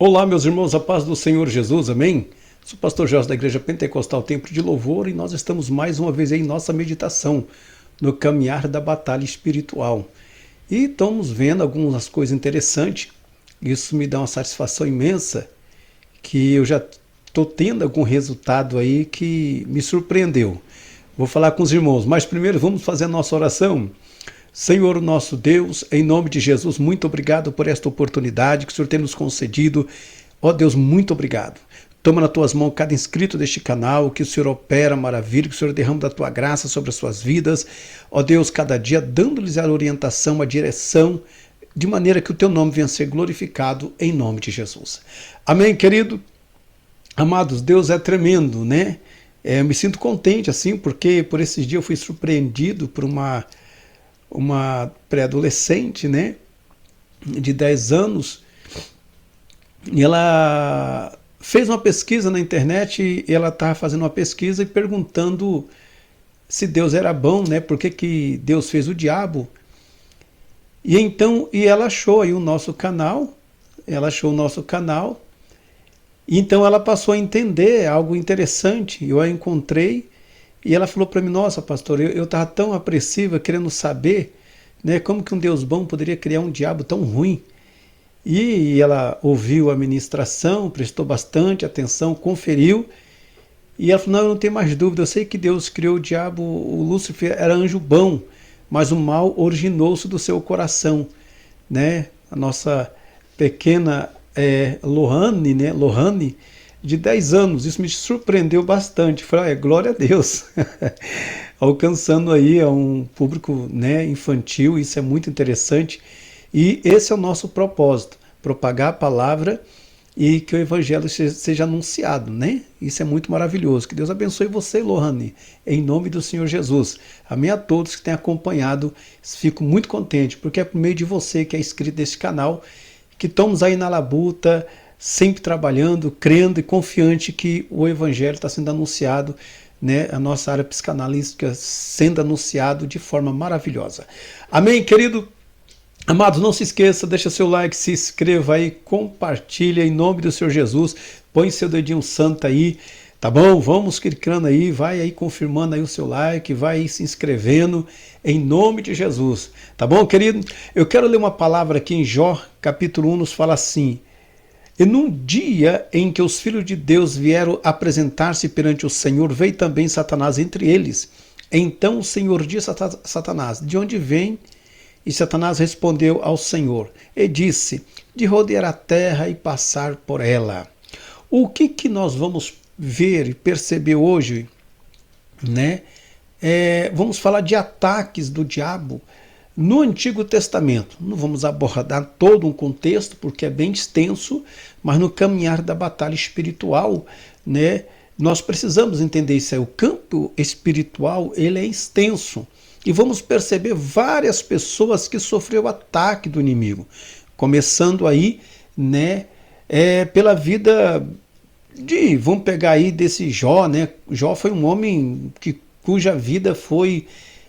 Olá, meus irmãos, a paz do Senhor Jesus, amém? Sou o pastor Jorge da Igreja Pentecostal Templo de Louvor e nós estamos mais uma vez em nossa meditação no caminhar da batalha espiritual. E estamos vendo algumas coisas interessantes, isso me dá uma satisfação imensa, que eu já estou tendo algum resultado aí que me surpreendeu. Vou falar com os irmãos, mas primeiro vamos fazer a nossa oração. Senhor nosso Deus, em nome de Jesus, muito obrigado por esta oportunidade que o Senhor tem nos concedido. Ó Deus, muito obrigado. Toma nas tuas mãos cada inscrito deste canal, que o Senhor opera maravilha, que o Senhor derrama da tua graça sobre as suas vidas. Ó Deus, cada dia dando-lhes a orientação, a direção, de maneira que o teu nome venha a ser glorificado em nome de Jesus. Amém, querido? Amados, Deus é tremendo, né? Eu me sinto contente assim, porque por esses dias eu fui surpreendido por uma pré-adolescente, né, de 10 anos, e ela fez uma pesquisa na internet, e ela estava fazendo uma pesquisa e perguntando se Deus era bom, né, por que Deus fez o diabo, e ela achou aí o nosso canal, e então ela passou a entender algo interessante, eu a encontrei, e ela falou para mim, nossa pastor, eu estava tão apreensiva, querendo saber, né, como que um Deus bom poderia criar um diabo tão ruim. E ela ouviu a ministração, prestou bastante atenção, conferiu, e ela falou, não, eu não tenho mais dúvida, eu sei que Deus criou o diabo, o Lúcifer era anjo bom, mas o mal originou-se do seu coração. Né? A nossa pequena Lohane, né, de 10 anos, isso me surpreendeu bastante, falei, glória a Deus, alcançando aí a um público, né, infantil, isso é muito interessante, e esse é o nosso propósito, propagar a palavra e que o evangelho seja anunciado, né? Isso é muito maravilhoso, que Deus abençoe você, Lohane, em nome do Senhor Jesus, amém a todos que têm acompanhado, fico muito contente, porque é por meio de você que é inscrito nesse canal, que estamos aí na labuta, sempre trabalhando, crendo e confiante que o Evangelho está sendo anunciado, né, a nossa área psicanalística sendo anunciado de forma maravilhosa. Amém, querido? Amados, não se esqueça, deixa seu like, se inscreva aí, compartilha em nome do Senhor Jesus, põe seu dedinho santo aí, tá bom? Vamos clicando aí, vai aí confirmando aí o seu like, vai aí se inscrevendo em nome de Jesus, tá bom, querido? Eu quero ler uma palavra aqui em Jó, capítulo 1, nos fala assim, e num dia em que os filhos de Deus vieram apresentar-se perante o Senhor, veio também Satanás entre eles. Então o Senhor disse a Satanás, de onde vem? E Satanás respondeu ao Senhor, e disse, de rodear a terra e passar por ela. O que nós vamos ver e perceber hoje, né? Vamos falar de ataques do diabo no Antigo Testamento. Não vamos abordar todo um contexto, porque é bem extenso, mas no caminhar da batalha espiritual, né, nós precisamos entender isso aí. O campo espiritual, ele é extenso. E vamos perceber várias pessoas que sofreram ataque do inimigo. Começando aí, né, pela vida vamos pegar aí desse Jó, né? Jó foi um homem cuja vida foi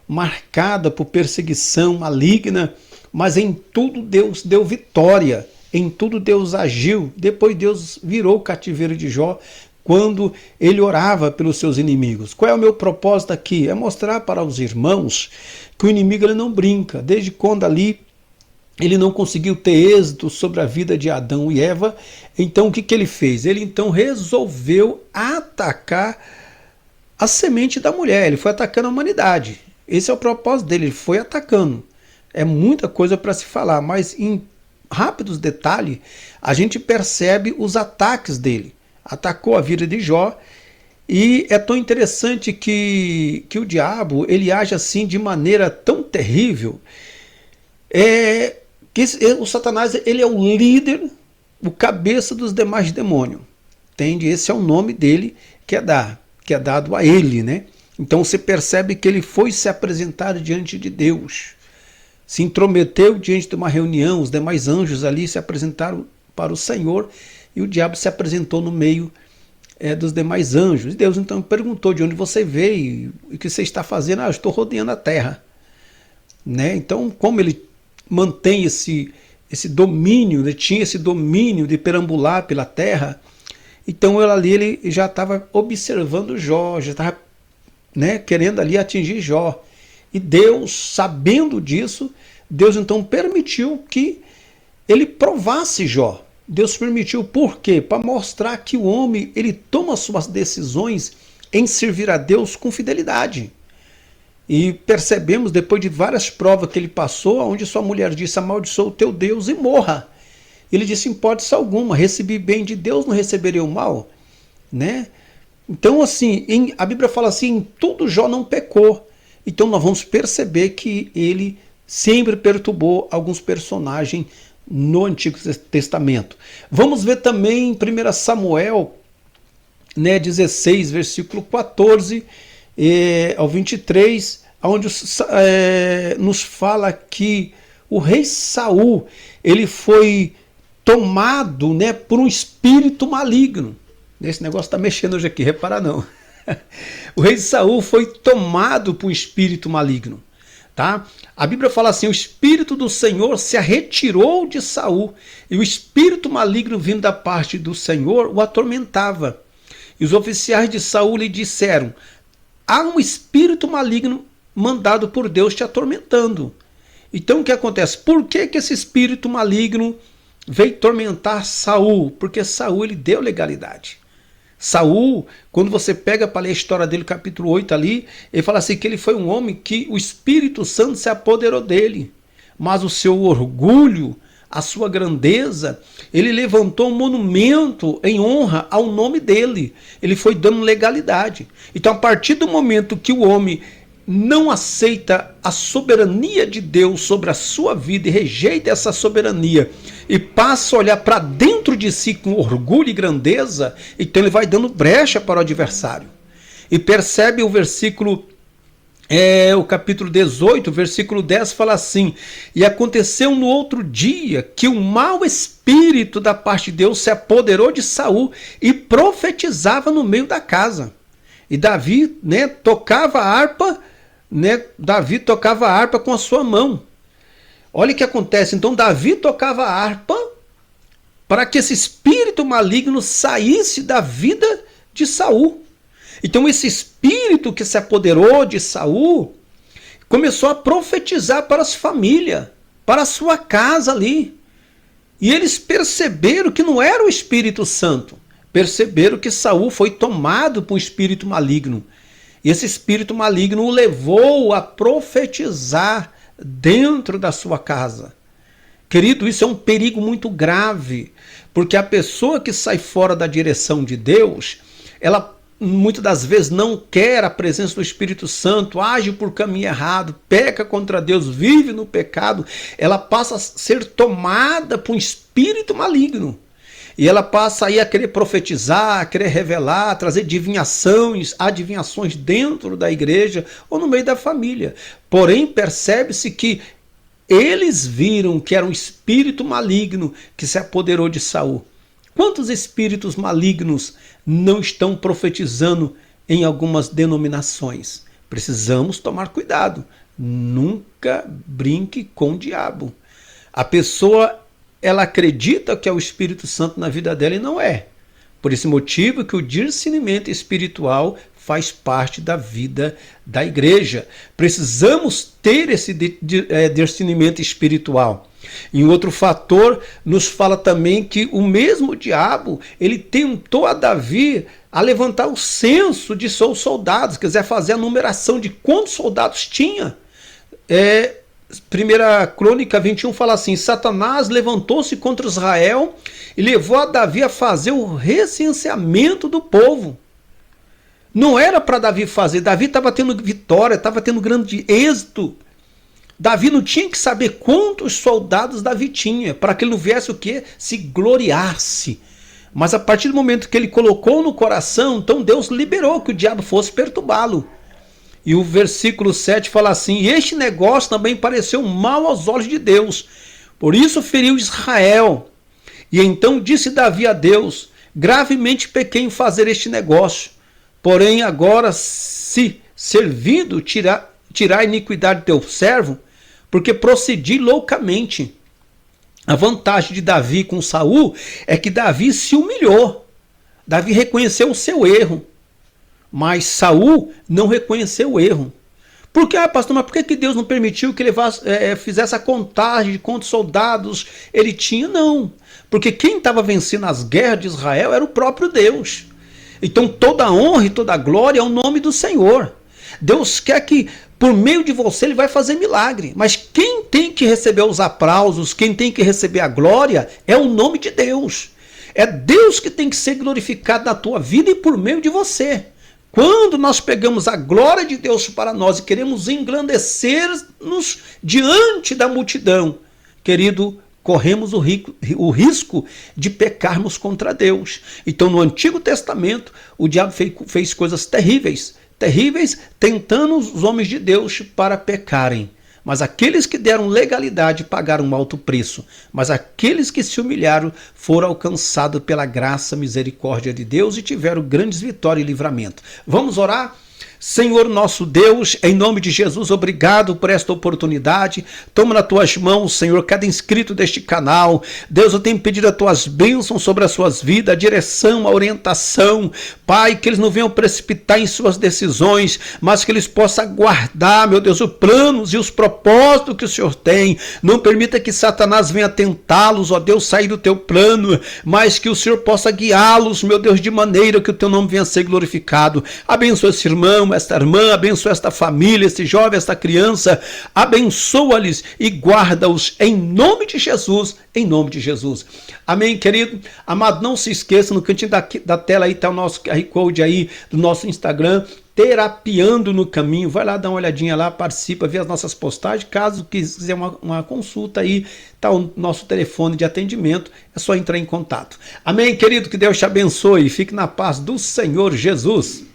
marcada por perseguição maligna, mas em tudo Deus deu vitória, em tudo Deus agiu. Depois Deus virou o cativeiro de Jó quando ele orava pelos seus inimigos. Qual é o meu propósito aqui? É mostrar para os irmãos que o inimigo ele não brinca. Desde quando ali ele não conseguiu ter êxito sobre a vida de Adão e Eva, então o que ele fez? Ele então resolveu atacar a semente da mulher, ele foi atacando a humanidade. Esse é o propósito dele, ele foi atacando. É muita coisa para se falar, mas em rápidos detalhes, a gente percebe os ataques dele. Atacou a vida de Jó, e é tão interessante que o diabo, ele age assim de maneira tão terrível, que o Satanás, ele é o líder, o cabeça dos demais demônios. Entende? Esse é o nome dele que é dado a ele, né? Então você percebe que ele foi se apresentar diante de Deus, se intrometeu diante de uma reunião, os demais anjos ali se apresentaram para o Senhor, e o diabo se apresentou no meio dos demais anjos. E Deus então perguntou, de onde você veio, e o que você está fazendo? Eu estou rodeando a terra. Né? Então, como ele mantém esse domínio, ele tinha esse domínio de perambular pela terra. Então ele já estava observando Jó, já estava, né, querendo ali atingir Jó. E Deus, sabendo disso, Deus então permitiu que ele provasse Jó. Deus permitiu por quê? Para mostrar que o homem, ele toma suas decisões em servir a Deus com fidelidade. E percebemos, depois de várias provas que ele passou, onde sua mulher disse: amaldiçoa o teu Deus e morra. Ele disse: em hipótese alguma, recebi bem de Deus, não receberei o mal, né? Então, assim, a Bíblia fala assim: em tudo Jó não pecou. Então nós vamos perceber que ele sempre perturbou alguns personagens no Antigo Testamento. Vamos ver também em 1 Samuel, né, 16, versículo 14 ao 23, onde nos fala que o rei Saul, ele foi tomado, né, por um espírito maligno. Esse negócio está mexendo hoje aqui, repara não. O rei Saul foi tomado por um espírito maligno. Tá? A Bíblia fala assim: o espírito do Senhor se retirou de Saul, e o espírito maligno vindo da parte do Senhor o atormentava. E os oficiais de Saul lhe disseram: há um espírito maligno mandado por Deus te atormentando. Então o que acontece? Por que esse espírito maligno veio tormentar Saul? Porque Saul, ele deu legalidade. Saul, quando você pega para ler a história dele, capítulo 8 ali, ele fala assim que ele foi um homem que o Espírito Santo se apoderou dele, mas o seu orgulho, a sua grandeza, ele levantou um monumento em honra ao nome dele. Ele foi dando legalidade. Então, a partir do momento que o homem não aceita a soberania de Deus sobre a sua vida e rejeita essa soberania e passa a olhar para dentro de si com orgulho e grandeza, então ele vai dando brecha para o adversário. E percebe o versículo, o capítulo 18, versículo 10 fala assim: e aconteceu no outro dia que um mau espírito da parte de Deus se apoderou de Saul e profetizava no meio da casa. E Davi, né, tocava a harpa, Davi tocava a harpa com a sua mão. Olha o que acontece. Então Davi tocava a harpa para que esse espírito maligno saísse da vida de Saul. Então esse espírito que se apoderou de Saul começou a profetizar para as famílias, para a sua casa ali. E eles perceberam que não era o Espírito Santo. Perceberam que Saul foi tomado por um espírito maligno. E esse espírito maligno o levou a profetizar dentro da sua casa. Querido, isso é um perigo muito grave, porque a pessoa que sai fora da direção de Deus, ela muitas das vezes não quer a presença do Espírito Santo, age por caminho errado, peca contra Deus, vive no pecado, ela passa a ser tomada por um espírito maligno. E ela passa aí a querer profetizar, a querer revelar, a trazer adivinhações dentro da igreja ou no meio da família. Porém, percebe-se que eles viram que era um espírito maligno que se apoderou de Saul. Quantos espíritos malignos não estão profetizando em algumas denominações? Precisamos tomar cuidado. Nunca brinque com o diabo. A pessoa, ela acredita que é o Espírito Santo na vida dela e não é. Por esse motivo que o discernimento espiritual faz parte da vida da igreja. Precisamos ter esse discernimento espiritual. E um outro fator nos fala também que o mesmo diabo, ele tentou a Davi a levantar o censo de seus soldados, quiser fazer a numeração de quantos soldados tinha. 1 Crônica 21 fala assim: Satanás levantou-se contra Israel e levou a Davi a fazer o recenseamento do povo. Não era para Davi fazer, Davi estava tendo vitória, estava tendo grande êxito. Davi não tinha que saber quantos soldados Davi tinha, para que ele não viesse o quê? Se gloriasse. Mas a partir do momento que ele colocou no coração, então Deus liberou que o diabo fosse perturbá-lo. E o versículo 7 fala assim: este negócio também pareceu mal aos olhos de Deus, por isso feriu Israel. E então disse Davi a Deus: gravemente pequei em fazer este negócio, porém agora, se servindo, tirar a iniquidade do teu servo, porque procedi loucamente. A vantagem de Davi com Saul é que Davi se humilhou. Davi reconheceu o seu erro, mas Saul não reconheceu o erro. Por que, pastor, mas por que Deus não permitiu que ele fizesse a contagem de quantos soldados ele tinha? Não, porque quem estava vencendo as guerras de Israel era o próprio Deus. Então toda a honra e toda a glória é o nome do Senhor. Deus quer que por meio de você ele vai fazer milagre, mas quem tem que receber os aplausos, quem tem que receber a glória é o nome de Deus. É Deus que tem que ser glorificado na tua vida e por meio de você. Quando nós pegamos a glória de Deus para nós e queremos engrandecer-nos diante da multidão, querido, corremos o risco de pecarmos contra Deus. Então, no Antigo Testamento, o diabo fez coisas terríveis, tentando os homens de Deus para pecarem. Mas aqueles que deram legalidade pagaram um alto preço. Mas aqueles que se humilharam foram alcançados pela graça e misericórdia de Deus e tiveram grandes vitórias e livramento. Vamos orar? Senhor nosso Deus, em nome de Jesus, obrigado por esta oportunidade. Toma nas tuas mãos, Senhor, cada inscrito deste canal. Deus, eu tenho pedido as tuas bênçãos sobre as suas vidas, a direção, a orientação. Pai, que eles não venham precipitar em suas decisões, mas que eles possam guardar, meu Deus, os planos e os propósitos que o Senhor tem. Não permita que Satanás venha tentá-los, ó Deus, sair do teu plano, mas que o Senhor possa guiá-los, meu Deus, de maneira que o teu nome venha a ser glorificado. Abençoa esse irmão, esta irmã, abençoa esta família, este jovem, esta criança, abençoa-lhes e guarda-os em nome de Jesus, em nome de Jesus. Amém, querido? Amado, não se esqueça, no cantinho da tela aí está o nosso QR Code aí do nosso Instagram, Terapiando no Caminho. Vai lá dar uma olhadinha lá, participa, vê as nossas postagens. Caso quiser uma consulta aí, está o nosso telefone de atendimento, é só entrar em contato. Amém, querido? Que Deus te abençoe e fique na paz do Senhor Jesus.